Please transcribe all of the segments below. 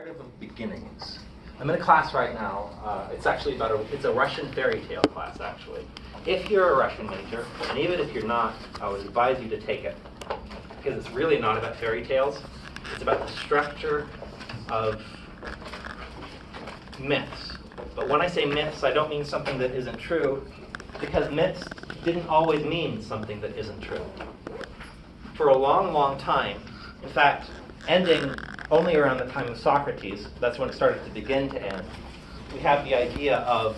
narrative of beginnings. I'm in a class right now. It's actually it's a Russian fairy tale class, actually. If you're a Russian major, and even if you're not, I would advise you to take it, because it's really not about fairy tales. It's about the structure of myths. But when I say myths, I don't mean something that isn't true, because myths didn't always mean something that isn't true. For a long, long time, in fact, ending only around the time of Socrates, that's when it started to begin to end, we have the idea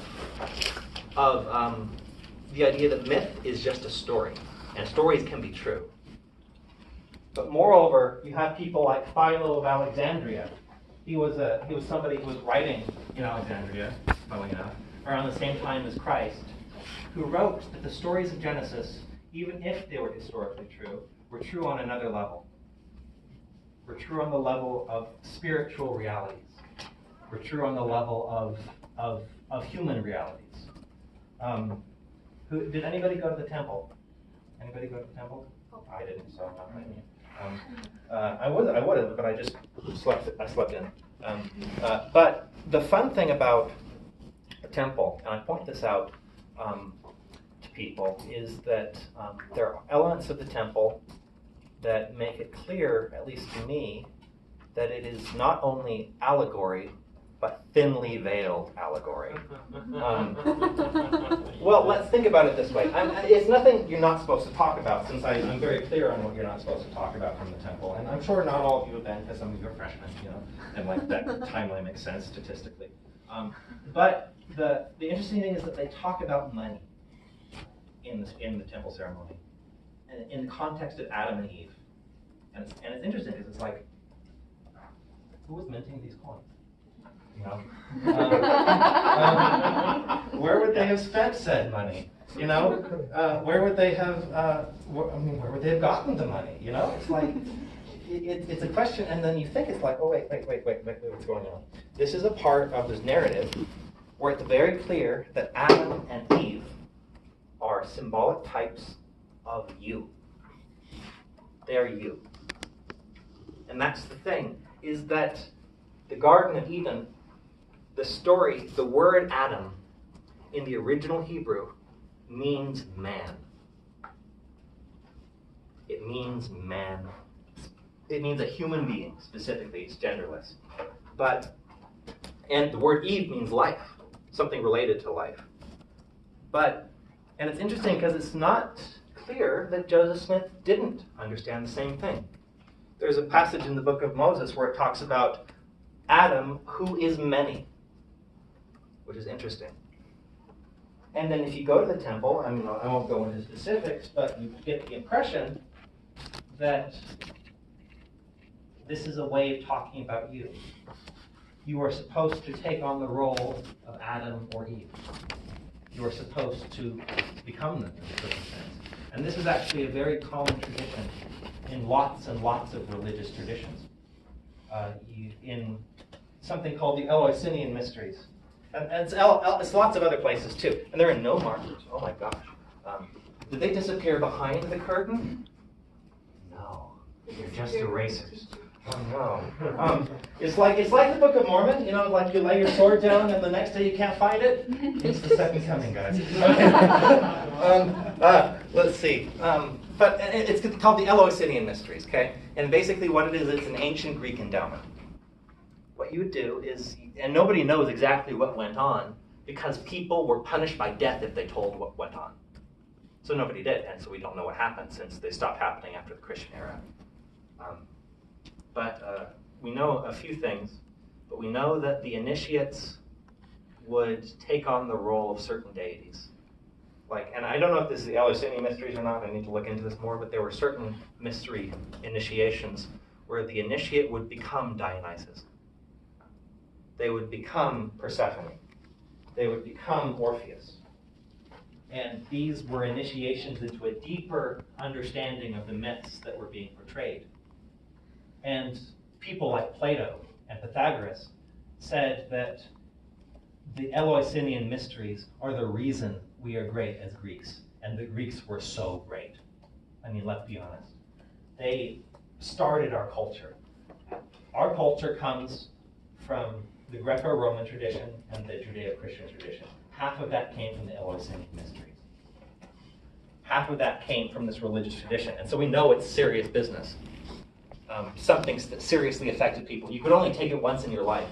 the idea that myth is just a story, and stories can be true. But moreover, you have people like Philo of Alexandria. He was somebody who was writing in Alexandria, funnily enough, around the same time as Christ, who wrote that the stories of Genesis, even if they were historically true, were true on another level. Were true on the level of spiritual realities. Were true on the level of human realities. Did anybody go to the temple? Anybody go to the temple? I didn't, so I'm not blaming you. I would have, but I just slept in. But the fun thing about the temple, and I point this out to people, is that there are elements of the temple that make it clear, at least to me, that it is not only allegory, but thinly veiled allegory. Well, let's think about it this way. It's nothing you're not supposed to talk about, since I'm very clear on what you're not supposed to talk about from the temple. And I'm sure not all of you have been, because some of you are freshmen, and like that timeline makes sense statistically. But the interesting thing is that they talk about money in the temple ceremony, and in the context of Adam and Eve. And it's interesting because it's like, who was minting these coins? Where would they have spent said money? Where would they have? Where would they have gotten the money? It's like it's a question, and then you think it's like, oh wait, what's going on? This is a part of this narrative where it's very clear that Adam and Eve are symbolic types of you. They are you. And that's the thing, is that the Garden of Eden, the story, the word Adam in the original Hebrew means man. It means man. It means a human being, specifically. It's genderless. And the word Eve means life, something related to life. And it's interesting because it's not clear that Joseph Smith didn't understand the same thing. There's a passage in the book of Moses where it talks about Adam, who is many, which is interesting. And then if you go to the temple, I won't go into specifics, but you get the impression that this is a way of talking about you. You are supposed to take on the role of Adam or Eve. You are supposed to become them in a certain sense. And this is actually a very common tradition in lots and lots of religious traditions. In something called the Eleusinian Mysteries. And it's lots of other places too. And there are no markers. Oh my gosh. Did they disappear behind the curtain? No. They're just erasers. Oh no. It's like the Book of Mormon, like you lay your sword down and the next day you can't find it. It's the second coming, guys. Okay. Let's see. But it's called the Eleusinian Mysteries, okay? And basically what it is, it's an ancient Greek endowment. What you would do is, and nobody knows exactly what went on, because people were punished by death if they told what went on. So nobody did, and so we don't know what happened, since they stopped happening after the Christian era. But we know a few things, but we know that the initiates would take on the role of certain deities. And I don't know if this is the Eleusinian Mysteries or not, I need to look into this more, but there were certain mystery initiations where the initiate would become Dionysus. They would become Persephone. They would become Orpheus. And these were initiations into a deeper understanding of the myths that were being portrayed. And people like Plato and Pythagoras said that the Eleusinian Mysteries are the reason we are great as Greeks. And the Greeks were so great. Let's be honest. They started our culture. Our culture comes from the Greco-Roman tradition and the Judeo-Christian tradition. Half of that came from the Eleusinic mysteries. Half of that came from this religious tradition. And so we know it's serious business. Something that seriously affected people. You could only take it once in your life,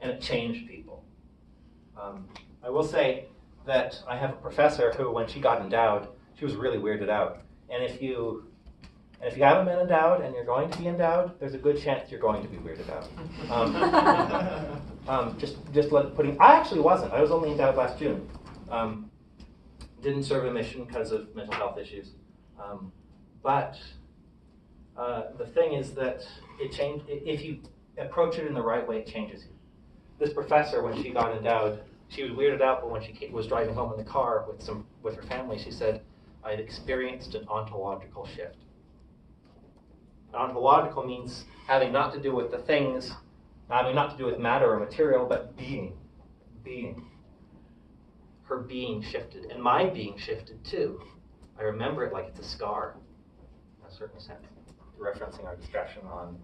and it changed people. I will say that I have a professor who, when she got endowed, she was really weirded out. And if you haven't been endowed and you're going to be endowed, there's a good chance you're going to be weirded out. I actually wasn't. I was only endowed last June. Didn't serve a mission because of mental health issues. But the thing is that it changed. If you approach it in the right way, it changes you. This professor, when she got endowed, she was weirded out, but when she was driving home in the car with her family, she said, I had experienced an ontological shift. Ontological means having not to do with the things, having not to do with matter or material, but being. Her being shifted, and my being shifted too. I remember it like it's a scar, in a certain sense, referencing our discussion on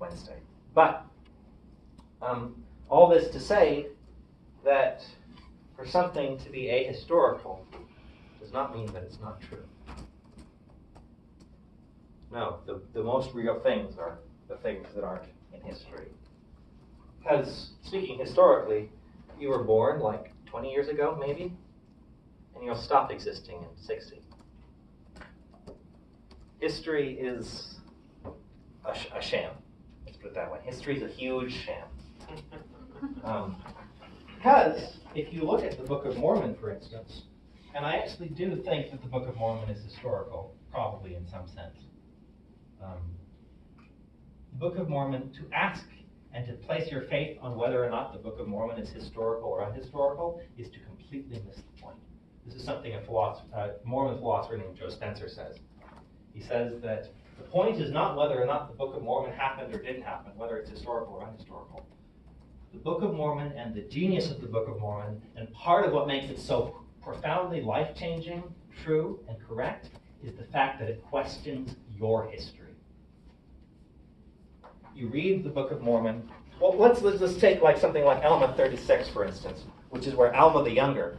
Wednesday. But all this to say that for something to be ahistorical does not mean that it's not true. No, the most real things are the things that aren't in history. Because, speaking historically, you were born like 20 years ago, maybe, and you'll stop existing in 60. History is a sham. Let's put it that way. History is a huge sham. Because if you look at the Book of Mormon, for instance, and I actually do think that the Book of Mormon is historical, probably in some sense. The Book of Mormon, to ask and to place your faith on whether or not the Book of Mormon is historical or unhistorical, is to completely miss the point. This is something a Mormon philosopher named Joe Spencer says. He says that the point is not whether or not the Book of Mormon happened or didn't happen, whether it's historical or unhistorical. The Book of Mormon and the genius of the Book of Mormon, and part of what makes it so profoundly life-changing, true, and correct, is the fact that it questions your history. You read the Book of Mormon. Well, let's take like something like Alma 36, for instance, which is where Alma the Younger,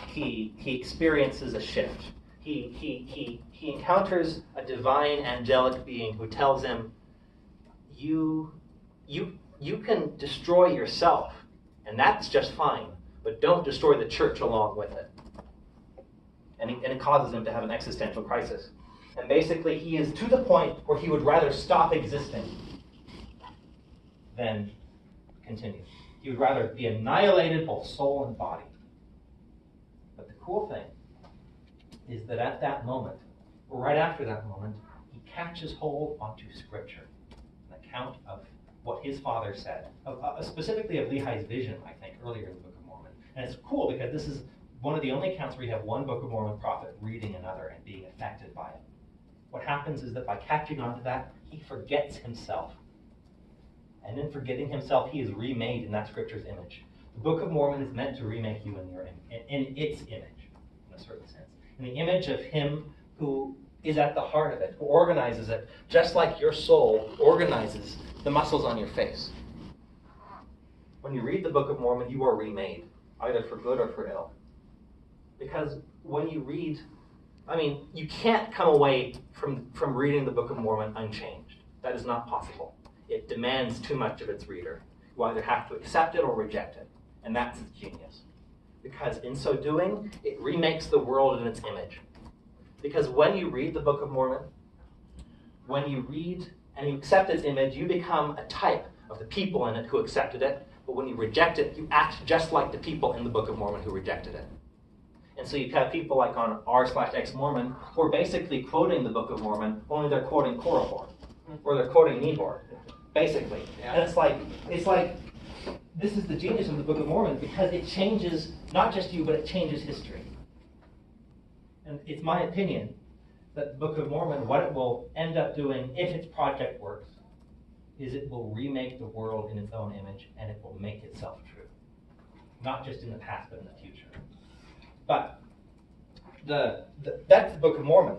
he experiences a shift. He encounters a divine angelic being who tells him, you can destroy yourself, and that's just fine, but don't destroy the church along with it. And it causes him to have an existential crisis. And basically, he is to the point where he would rather stop existing than continue. He would rather be annihilated, both soul and body. But the cool thing is that at that moment, or right after that moment, he catches hold onto Scripture, an account of what his father said, specifically of Lehi's vision, I think, earlier in the Book of Mormon. And it's cool because this is one of the only accounts where you have one Book of Mormon prophet reading another and being affected by it. What happens is that by catching on to that, he forgets himself. And in forgetting himself, he is remade in that Scripture's image. The Book of Mormon is meant to remake you in its image, in a certain sense. In the image of him who is at the heart of it, who organizes it, just like your soul organizes the muscles on your face. When you read the Book of Mormon, you are remade, either for good or for ill. Because when you read, you can't come away from reading the Book of Mormon unchanged. That is not possible. It demands too much of its reader. You either have to accept it or reject it. And that's its genius. Because in so doing, it remakes the world in its image. Because when you read the Book of Mormon, when you read and you accept its image, you become a type of the people in it who accepted it. But when you reject it, you act just like the people in the Book of Mormon who rejected it. And so you have people like on r/ex-Mormon who are basically quoting the Book of Mormon, only they're quoting Korihor, or they're quoting Nehor, basically. Yeah. And it's like, this is the genius of the Book of Mormon because it changes not just you, but it changes history. And it's my opinion that the Book of Mormon, what it will end up doing, if its project works, is it will remake the world in its own image, and it will make itself true. Not just in the past, but in the future. But that's the Book of Mormon.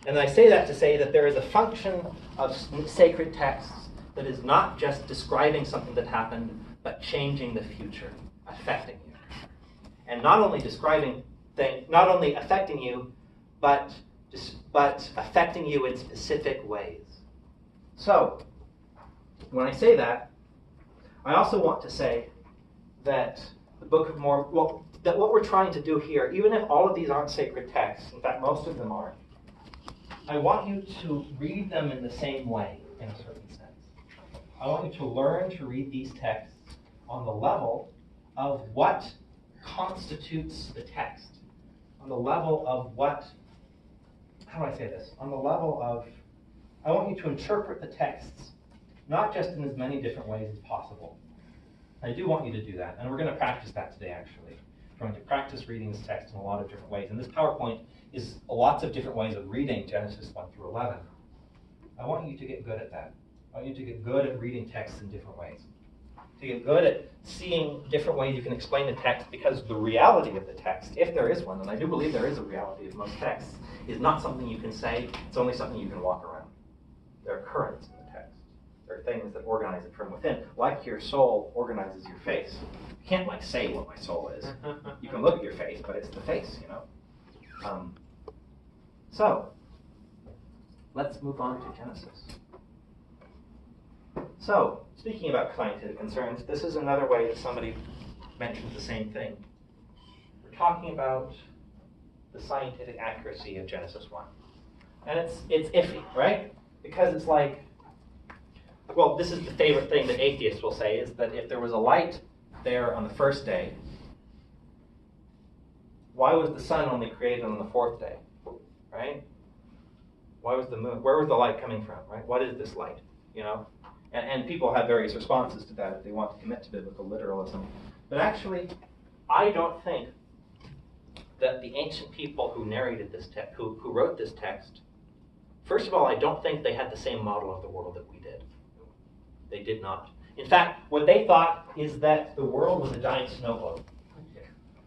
And I say that to say that there is a function of sacred texts that is not just describing something that happened, but changing the future, affecting you. And not only not only affecting you, but affecting you in specific ways. So, when I say that, I also want to say that the Book of Mormon, that what we're trying to do here, even if all of these aren't sacred texts, in fact, most of them aren't, I want you to read them in the same way, in a certain sense. I want you to learn to read these texts on the level of what constitutes the text, on the level of what, how do I say this? On the level of, I want you to interpret the texts not just in as many different ways as possible. I do want you to do that, and we're going to practice that today, actually. We're going to practice reading this text in a lot of different ways, and this PowerPoint is lots of different ways of reading Genesis 1 through 11. I want you to get good at that. I want you to get good at reading texts in different ways. To get good at seeing different ways you can explain the text, because the reality of the text, if there is one, and I do believe there is a reality of most texts, is not something you can say, it's only something you can walk around. There are currents in the text. There are things that organize it from within, like your soul organizes your face. You can't say what my soul is. You can look at your face, but it's the face, So, let's move on to Genesis. So, speaking about scientific concerns, this is another way that somebody mentions the same thing. We're talking about the scientific accuracy of Genesis 1. And it's iffy, right? Because it's like, well, this is the favorite thing that atheists will say, is that if there was a light there on the first day, why was the sun only created on the fourth day, right? Why was the moon, where was the light coming from, right? What is this light, And people have various responses to that if they want to commit to biblical literalism. But actually, I don't think that the ancient people who narrated this text, who wrote this text, first of all, I don't think they had the same model of the world that we did. They did not. In fact, what they thought is that the world was a giant snow globe.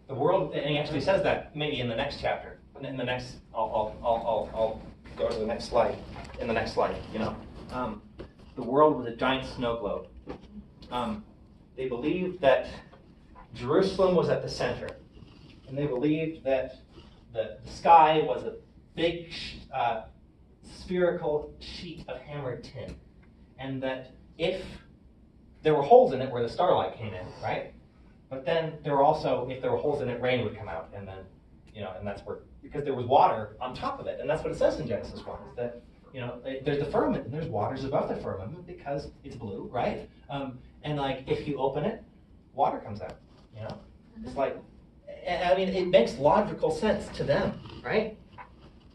The world, and he actually says that maybe in the next chapter. In the next, I'll go to the next slide. In the next slide, the world was a giant snow globe. They believed that Jerusalem was at the center, and they believed that the sky was a big spherical sheet of hammered tin, and that if there were holes in it where the starlight came in, right? But then there were also, if there were holes in it, rain would come out, and then, and that's where, because there was water on top of it, and that's what it says in Genesis 1, is that, there's the firmament, and there's waters above the firmament because it's blue, right? And if you open it, water comes out, It's like, it makes logical sense to them, right?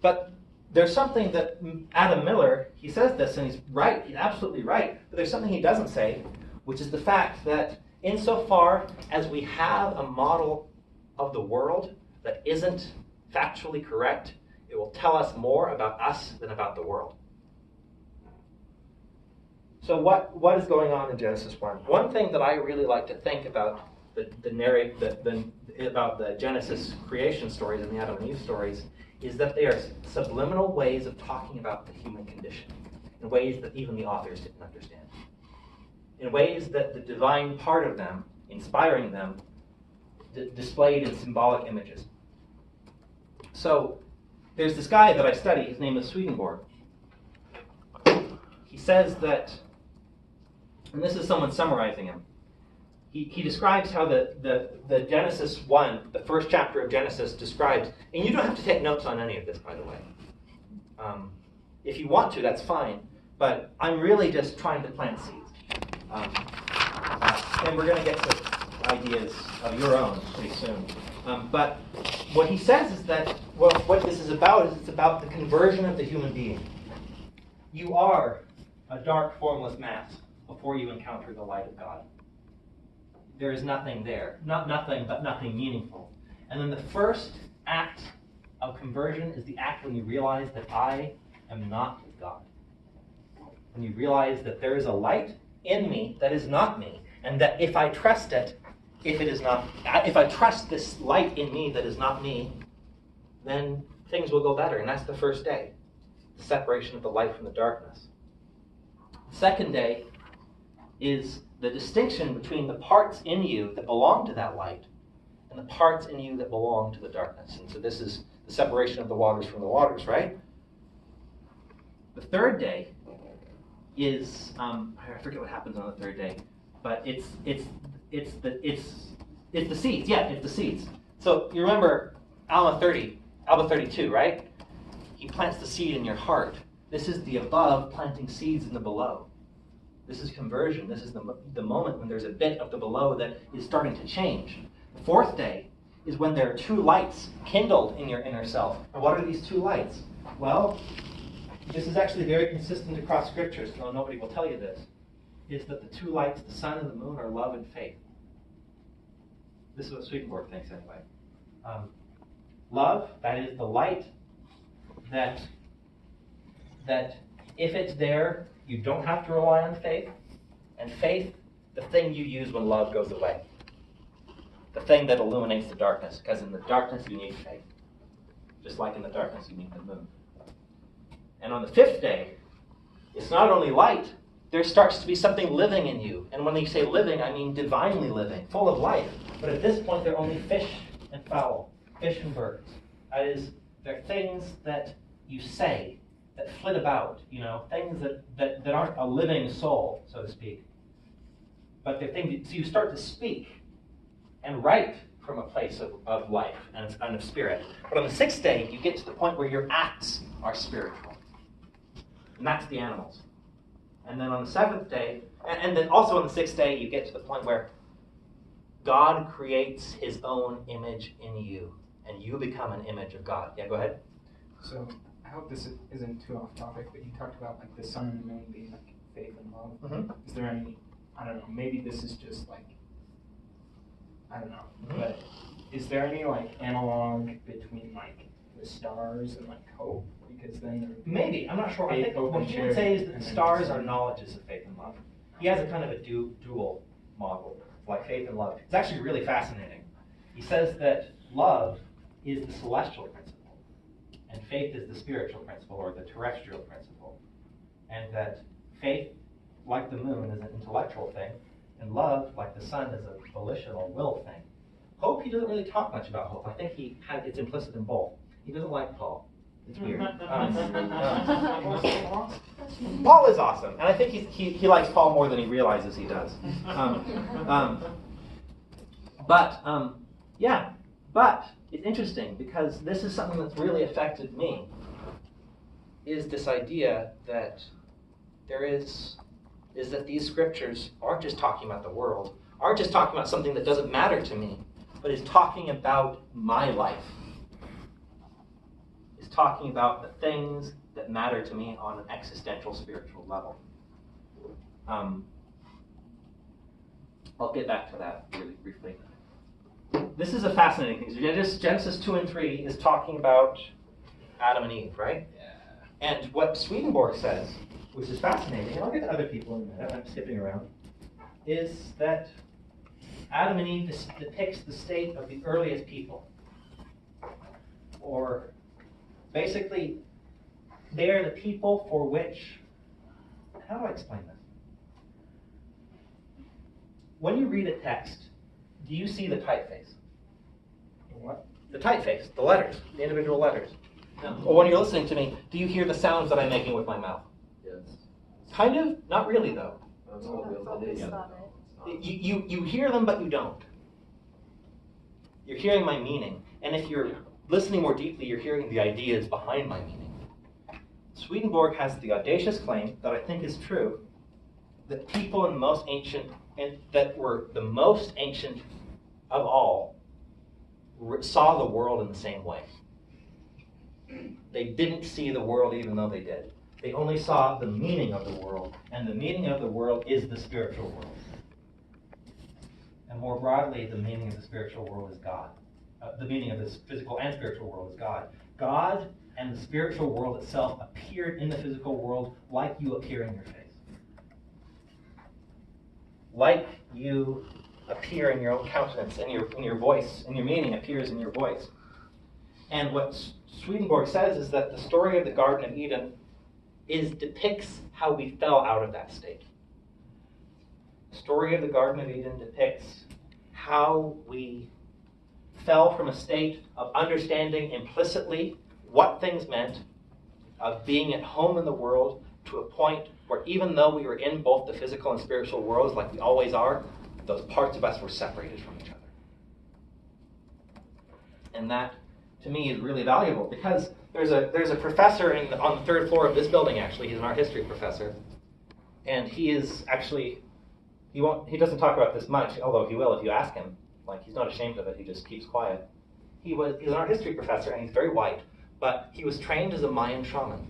But there's something that Adam Miller, he says this, and he's right, he's absolutely right, but there's something he doesn't say, which is the fact that insofar as we have a model of the world that isn't factually correct, it will tell us more about us than about the world. So what is going on in Genesis 1? One thing that I really like to think about about the Genesis creation stories and the Adam and Eve stories is that they are subliminal ways of talking about the human condition in ways that even the authors didn't understand. In ways that the divine part of them, inspiring them, displayed in symbolic images. So, there's this guy that I study, his name is Swedenborg. He says that, and this is someone summarizing him, he describes how the Genesis 1, the first chapter of Genesis describes, and you don't have to take notes on any of this, by the way. If you want to, that's fine, but I'm really just trying to plant seeds. And we're going to get to ideas of your own pretty soon. But what he says is that what this is about it's about the conversion of the human being. You are a dark, formless mass before you encounter the light of God. There is nothing there. Not nothing, but nothing meaningful. And then the first act of conversion is the act when you realize that I am not God. When you realize that there is a light in me that is not me, and that if I trust it, if I trust this light in me that is not me, then things will go better. And that's the first day, the separation of the light from the darkness. The second day is the distinction between the parts in you that belong to that light and the parts in you that belong to the darkness. And so this is the separation of the waters from the waters, right? The third day is, I forget what happens on the third day, but it's the seeds. Yeah, it's the seeds. So you remember Alma 32, right? He plants the seed in your heart. This is the above planting seeds in the below. This is conversion. This is the moment when there's a bit of the below that is starting to change. The fourth day is when there are two lights kindled in your inner self. And what are these two lights? Well, this is actually very consistent across scriptures, though nobody will tell you this, is that the two lights, the sun and the moon, are love and faith. This is what Swedenborg thinks anyway. Love, that is the light that if it's there, you don't have to rely on faith. And faith, the thing you use when love goes away. The thing that illuminates the darkness, because in the darkness you need faith. Just like in the darkness you need the moon. And on the fifth day, it's not only light, there starts to be something living in you. And when you say living, I mean divinely living, full of life. But at this point, they're only fish and fowl, fish and birds. That is, they're things that you say, that flit about, things that aren't a living soul, so to speak. But they're things, so you start to speak and write from a place of life and of spirit. But on the sixth day, you get to the point where your acts are spiritual. And that's the animals. And then on the seventh day, and then also on the sixth day, you get to the point where God creates his own image in you, and you become an image of God. Yeah, go ahead. So I hope this isn't too off topic, but you talked about like the sun and the moon being like faith and love. Mm-hmm. Is there any, I don't know, maybe this is just like, I don't know, Mm-hmm. but is there any like analog between like the stars and like hope? Because then there would be Maybe, I'm not sure. I faith, think hope, what and he would say is that charity, and stars then are knowledges of faith and love. He has a kind of a dual model, like faith and love. It's actually really fascinating. He says that love is the celestial principle, and faith is the spiritual principle, or the terrestrial principle. And that faith, like the moon, is an intellectual thing, and love, like the sun, is a volitional will thing. Hope, he doesn't really talk much about hope. I think it's implicit in both. He doesn't like Paul. It's weird. Paul is awesome, and I think he likes Paul more than he realizes he does. But it's interesting because this is something that's really affected me. Is this idea that that these scriptures aren't just talking about the world, aren't just talking about something that doesn't matter to me, but is talking about my life. Is talking about the things that matter to me on an existential spiritual level. I'll get back to that really briefly. This is a fascinating thing. So Genesis 2 and 3 is talking about Adam and Eve, right? Yeah. And what Swedenborg says, which is fascinating, and I'll get to other people in a minute, I'm skipping around, is that Adam and Eve depicts the state of the earliest people. Or basically, they are the people for which, how do I explain this? When you read a text, do you see the typeface? what? The typeface, the letters, the individual letters. No. Or when you're listening to me, do you hear the sounds that I'm making with my mouth? Yes. Kind of, not really though. That's what we'll do. You hear them, but you don't. You're hearing my meaning. And if you're listening more deeply, you're hearing the ideas behind my meaning. Swedenborg has the audacious claim that I think is true, that people in the most ancient, and that were the most ancient of all, saw the world in the same way. They didn't see the world even though they did. They only saw the meaning of the world, and the meaning of the world is the spiritual world. And more broadly, the meaning of the spiritual world is God. The meaning of this physical and spiritual world is God. God and the spiritual world itself appeared in the physical world like you appear in your face. Like you appear in your own countenance, in your voice, and your meaning appears in your voice. And what Swedenborg says is that the story of the Garden of Eden depicts how we fell out of that state. story of the Garden of Eden depicts how we fell from a state of understanding implicitly what things meant, of being at home in the world, to a point where even though we were in both the physical and spiritual worlds, like we always are, those parts of us were separated from each other. And that, to me, is really valuable, because there's a professor on the third floor of this building, actually. He's an art history professor. And he is actually, he doesn't talk about this much, although he will if you ask him. Like, he's not ashamed of it, he just keeps quiet. He's an art history professor, and he's very white, but he was trained as a Mayan shaman.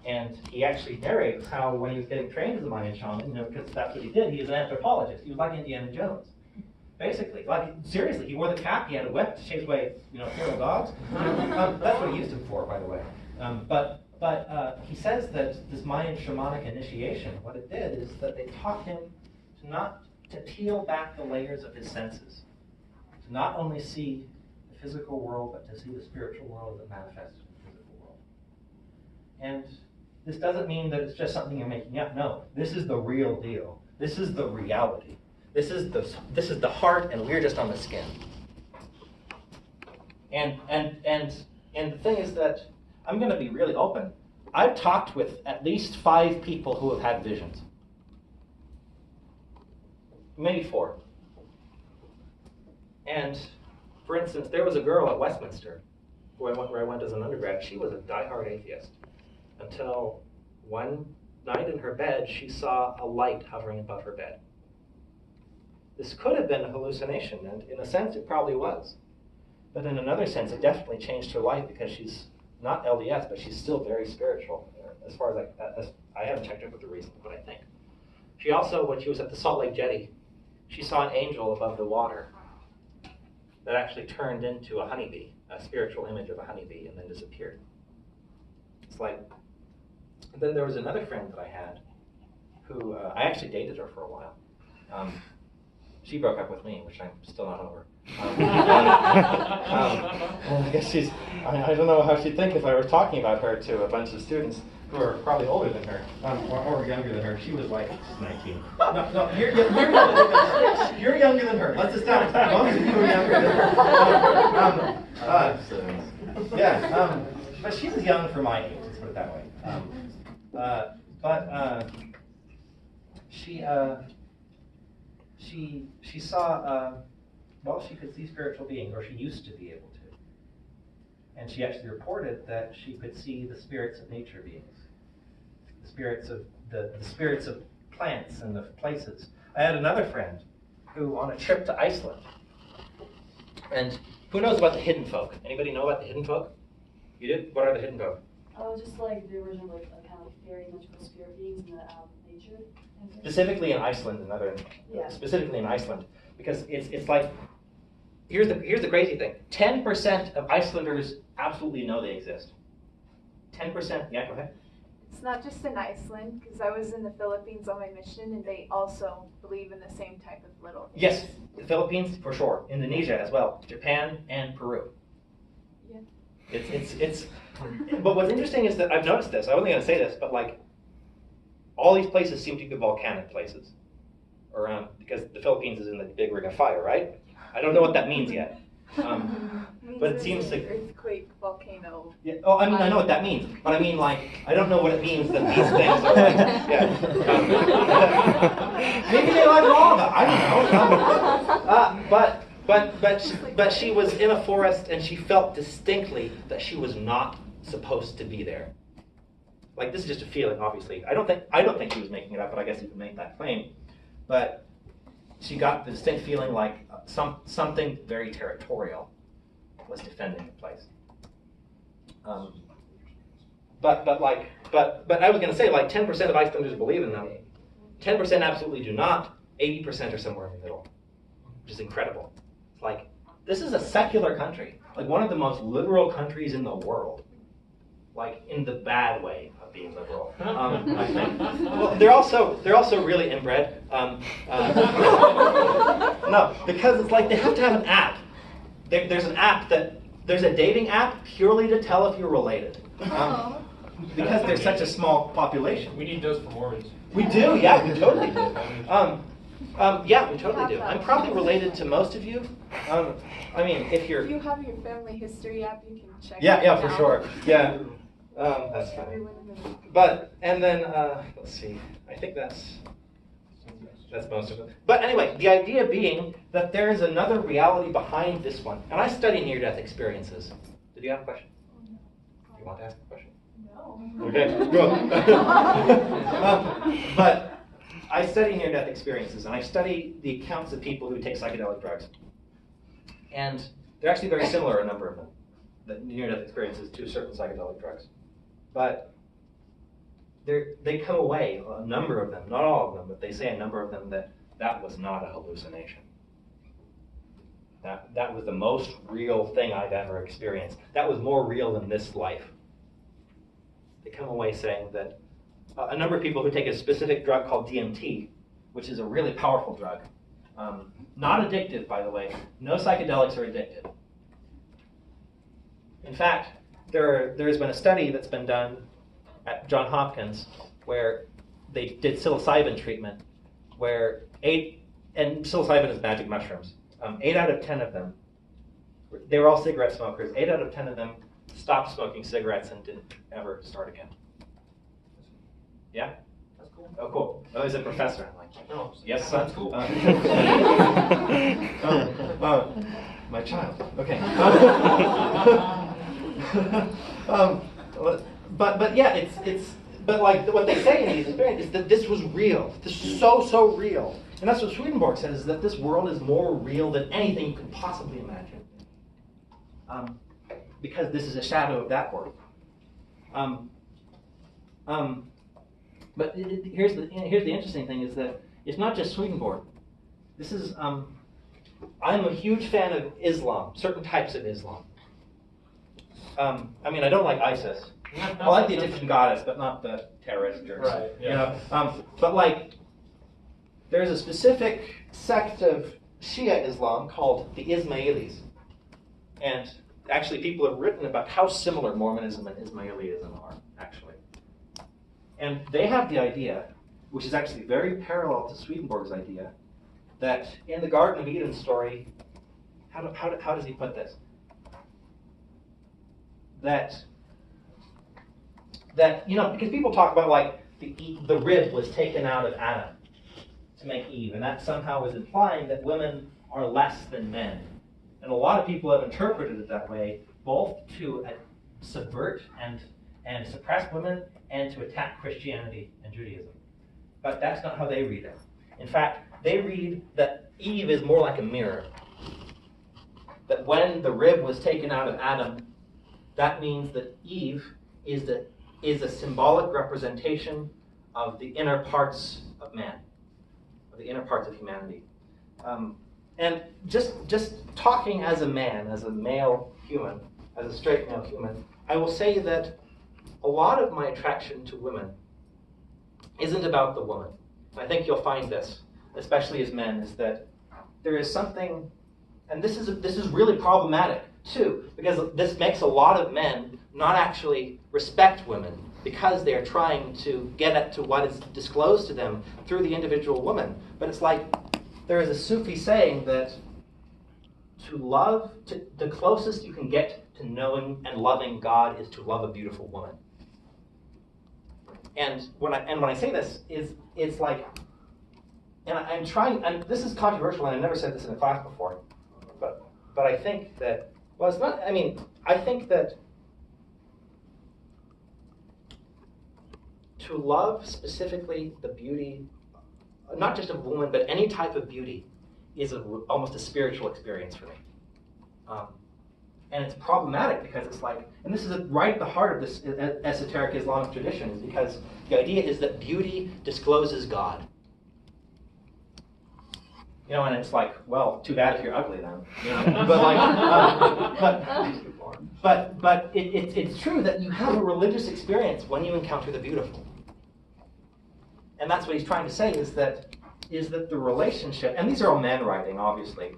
And he actually narrates how when he was getting trained as a Mayan shaman, because that's what he did, he was an anthropologist. He was like Indiana Jones. Basically, like, seriously, he wore the cap, he had a whip to chase away, feral dogs. That's what he used him for, by the way. But he says that this Mayan shamanic initiation, what it did is that they taught him to peel back the layers of his senses, to not only see the physical world, but to see the spiritual world that manifests in the physical world. And this doesn't mean that it's just something you're making up. No, this is the real deal. This is the reality. This is the heart, and we're just on the skin. And the thing is that I'm going to be really open. I've talked with at least 5 people who have had visions. Maybe 4. And, for instance, there was a girl at Westminster where I went as an undergrad. She was a diehard atheist until one night in her bed, she saw a light hovering above her bed. This could have been a hallucination, and in a sense, it probably was. But in another sense, it definitely changed her life, because she's not LDS, but she's still very spiritual. As far as I haven't checked up with the reason, but I think. She also, when she was at the Salt Lake Jetty, she saw an angel above the water that actually turned into a honeybee, a spiritual image of a honeybee, and then disappeared. It's like, and then there was another friend that I had who, I actually dated her for a while. She broke up with me, which I'm still not over. I guess I don't know how she'd think if I were talking about her to a bunch of students who are probably older than her, or younger than her. She was like 19. No, you're younger than her. Let's establish that. Most of you are younger than her. But she was young for my age, let's put it that way. She saw, she could see spiritual beings, or she used to be able to. And she actually reported that she could see the spirits of nature beings, the spirits of the spirits of plants and the places. I had another friend who, on a trip to Iceland, and who knows about the hidden folk? Anybody know about the hidden folk? You did? What are the hidden folk? Oh, just like the original, like kind of fairy magical spirit beings in the nature. Specifically in Iceland, specifically in Iceland, because it's like, here's the crazy thing: 10% of Icelanders absolutely know they exist. 10%. Yeah, go ahead. It's not just in Iceland, because I was in the Philippines on my mission, and they also believe in the same type of little things. Yes, the Philippines for sure. Indonesia as well. Japan and Peru. Yeah. It's. But what's interesting is that I've noticed this. I wasn't going to say this, but like, all these places seem to be volcanic places around, because the Philippines is in the big ring of fire, right? I don't know what that means yet. But it seems like earthquake, volcano. Yeah. Oh, I mean, I know what that means, but I mean, like, I don't know what it means that these things are like. Yeah. Maybe they like lava. I don't know. But she was in a forest, and she felt distinctly that she was not supposed to be there. Like, this is just a feeling, obviously. I don't think she was making it up, but I guess you can make that claim. But she got the distinct feeling like something very territorial was defending the place. But I was going to say, like, 10% of Icelanders believe in them. 10% absolutely do not. 80% are somewhere in the middle, which is incredible. It's like, this is a secular country, like one of the most liberal countries in the world, like in the bad way of being liberal. I think. Well, they're also really inbred. No, because it's like they have to have an app. There's a dating app purely to tell if you're related. because there's such a small population. We need those for Mormons. We do, yeah, we totally do. Yeah, we totally do. I'm probably related to most of you. I mean, if you're... If you have your family history app, you can check Yeah, it yeah, out. for sure. Yeah, that's funny. Everyone in the But, and then, let's see, I think that's most of it. But anyway, the idea being that there is another reality behind this one. And I study near-death experiences. Did you have a question? You want to ask a question? No. Okay, go. But I study near-death experiences, and I study the accounts of people who take psychedelic drugs. And they're actually very similar, a number of them, the near-death experiences to certain psychedelic drugs. But they come away, a number of them, not all of them, but they say a number of them that was not a hallucination. That was the most real thing I've ever experienced. That was more real than this life. They come away saying that a number of people who take a specific drug called DMT, which is a really powerful drug, not addictive, by the way. No psychedelics are addictive. In fact, there's been a study that's been done at Johns Hopkins where they did psilocybin treatment, where and psilocybin is magic mushrooms. 8 out of 10 of them, they were all cigarette smokers. 8 out of 10 of them stopped smoking cigarettes and didn't ever start again. Yeah? That's cool. Oh, cool. Oh, he's a professor. I'm like, No, yes, son? that's cool. My child. Okay. But yeah, it's but like what they say in these experiences is that this was real. This is so real. And that's what Swedenborg says, is that this world is more real than anything you could possibly imagine. Because this is a shadow of that world. But here's the interesting thing, is that it's not just Swedenborg. This is, I'm a huge fan of Islam, certain types of Islam. I mean, I don't like ISIS. I like the Egyptian goddess, but not the terrorist jerks. Right, yeah. You know? But like, there's a specific sect of Shia Islam called the Ismailis. And actually people have written about how similar Mormonism and Ismailism are, actually. And they have the idea, which is actually very parallel to Swedenborg's idea, that in the Garden of Eden story, how does he put this? That because people talk about like the rib was taken out of Adam to make Eve, and that somehow is implying that women are less than men. And a lot of people have interpreted it that way, both to subvert and suppress women and to attack Christianity and Judaism. But that's not how they read it. In fact, they read that Eve is more like a mirror. That when the rib was taken out of Adam, that means that Eve is a symbolic representation of the inner parts of man, of the inner parts of humanity. And just talking as a man, as a male human, as a straight male human, I will say that a lot of my attraction to women isn't about the woman. And I think you'll find this, especially as men, is that there is something, and this is really problematic too, because this makes a lot of men not actually respect women because they are trying to get at to what is disclosed to them through the individual woman. But it's like there is a Sufi saying that the closest you can get to knowing and loving God is to love a beautiful woman. And when I say this, it's like, and I'm trying, and this is controversial, and I never said this in a class before, but I think that, well, it's not, I mean, I think that to love specifically the beauty, not just of a woman, but any type of beauty, is almost a spiritual experience for me. And it's problematic because it's like, and this is right at the heart of this esoteric Islamic tradition, is because the idea is that beauty discloses God. You know, and it's like, well, too bad if you're ugly then. You know? But it's true that you have a religious experience when you encounter the beautiful. And that's what he's trying to say, is that the relationship, and these are all men writing, obviously,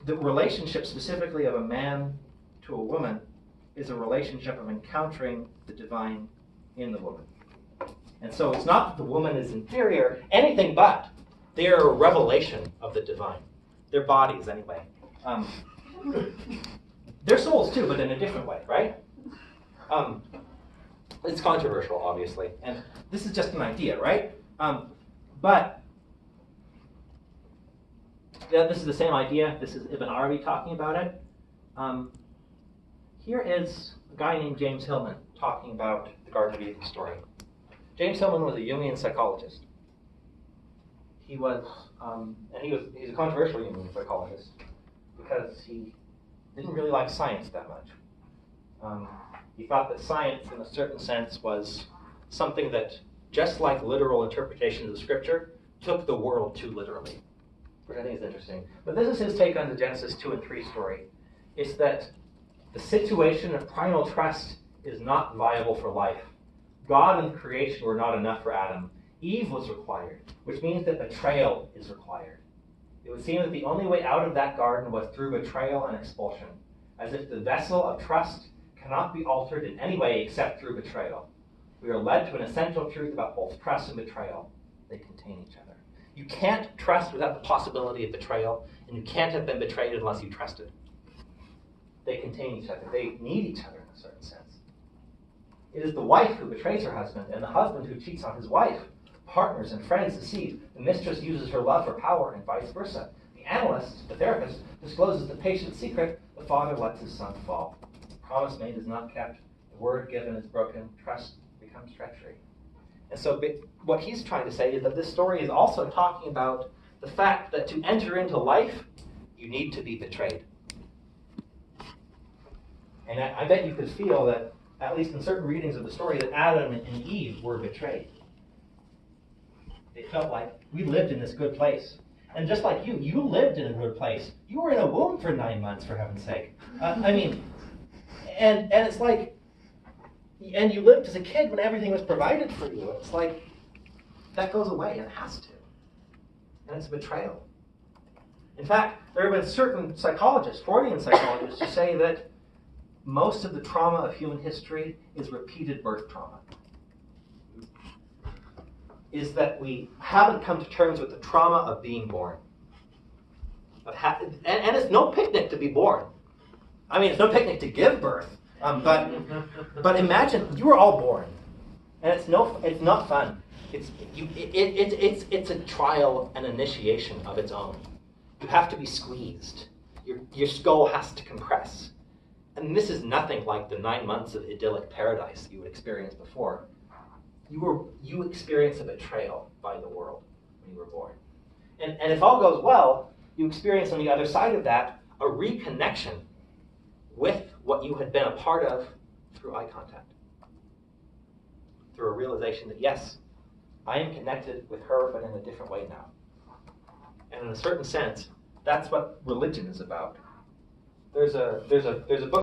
the relationship specifically of a man to a woman is a relationship of encountering the divine in the woman. And so it's not that the woman is inferior, anything but. They're a revelation of the divine. Their bodies, anyway. Their souls, too, but in a different way, right? It's controversial, obviously. And this is just an idea, right? But yeah, this is the same idea. This is Ibn Arabi talking about it. Here is a guy named James Hillman talking about the Garden of Eden story. James Hillman was a Jungian psychologist. He's a controversial Jungian psychologist because he didn't really like science that much. He thought that science, in a certain sense, was something that, just like literal interpretations of Scripture, took the world too literally, which I think is interesting. But this is his take on the Genesis 2 and 3 story. It's that the situation of primal trust is not viable for life. God and creation were not enough for Adam. Eve was required, which means that betrayal is required. It would seem that the only way out of that garden was through betrayal and expulsion, as if the vessel of trust cannot be altered in any way except through betrayal. We are led to an essential truth about both trust and betrayal. They contain each other. You can't trust without the possibility of betrayal, and you can't have been betrayed unless you trusted. They contain each other. They need each other in a certain sense. It is the wife who betrays her husband, and the husband who cheats on his wife. Partners and friends deceive. The mistress uses her love for power, and vice versa. The analyst, the therapist, discloses the patient's secret. The father lets his son fall. The promise made is not kept. The word given is broken. Trust becomes treachery. And so what he's trying to say is that this story is also talking about the fact that to enter into life, you need to be betrayed. And I bet you could feel that, at least in certain readings of the story, that Adam and Eve were betrayed. They felt like, we lived in this good place. And just like you lived in a good place. You were in a womb for 9 months, for heaven's sake. And it's like, and you lived as a kid when everything was provided for you. It's like, that goes away, and it has to. And it's a betrayal. In fact, there have been certain psychologists, Freudian psychologists, who say that most of the trauma of human history is repeated birth trauma. Is that we haven't come to terms with the trauma of being born. And it's no picnic to be born. I mean, it's no picnic to give birth. But imagine, you were all born. And it's not fun. It's a trial and initiation of its own. You have to be squeezed. Your skull has to compress. And this is nothing like the 9 months of idyllic paradise you would experience before. You experience a betrayal by the world when you were born. And if all goes well, you experience on the other side of that a reconnection with what you had been a part of through eye contact. Through a realization that, yes, I am connected with her, but in a different way now. And in a certain sense, that's what religion is about. There's a book